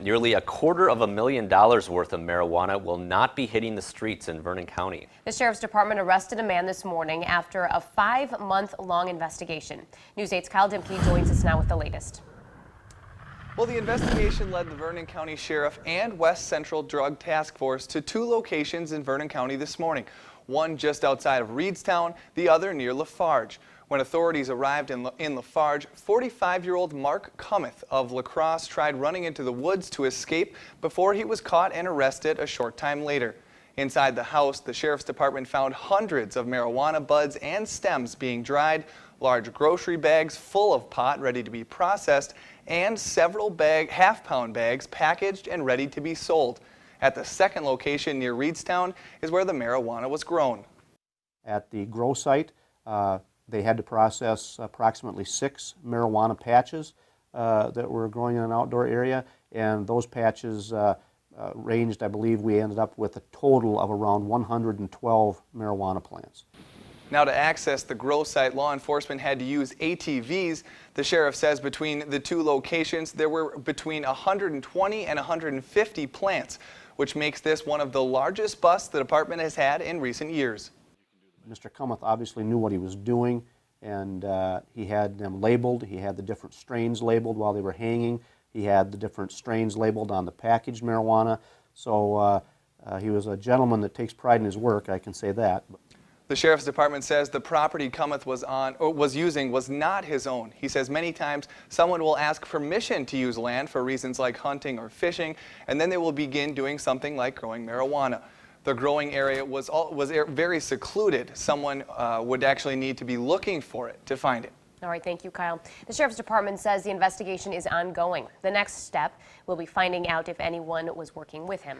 Nearly $250,000 worth of marijuana will not be hitting the streets in Vernon County. The Sheriff's Department arrested a man this morning after a 5-month-long investigation. News 8's Kyle Dimke joins us now with the latest. Well, the investigation led the Vernon County Sheriff and West Central Drug Task Force to 2 locations in Vernon County this morning. One just outside of Reedstown, the other near Lafarge. When authorities arrived in Lafarge, 45-year-old Mark Kummeth of Crosse tried running into the woods to escape before he was caught and arrested a short time later. Inside the house, the Sheriff's Department found hundreds of marijuana buds and stems being dried, large grocery bags full of pot ready to be processed, and several half-pound bags packaged and ready to be sold. At the second location near Reedstown is where the marijuana was grown. At the grow site, they had to process approximately 6 marijuana patches that were growing in an outdoor area, and those patches ranged, I believe we ended up with a total of around 112 marijuana plants. Now, to access the grow site, law enforcement had to use ATVs. The sheriff says between the 2 locations, there were between 120 and 150 plants, which makes this one of the largest busts the department has had in recent years. Mr. Kummeth obviously knew what he was doing, and he had them labeled. He had the different strains labeled while they were hanging. He had the different strains labeled on the packaged marijuana. So he was a gentleman that takes pride in his work, I can say that. The Sheriff's Department says the property Kummeth was using was not his own. He says many times someone will ask permission to use land for reasons like hunting or fishing, and then they will begin doing something like growing marijuana. The growing area was very secluded. Someone would actually need to be looking for it to find it. All right, thank you, Kyle. The Sheriff's Department says the investigation is ongoing. The next step will be finding out if anyone was working with him.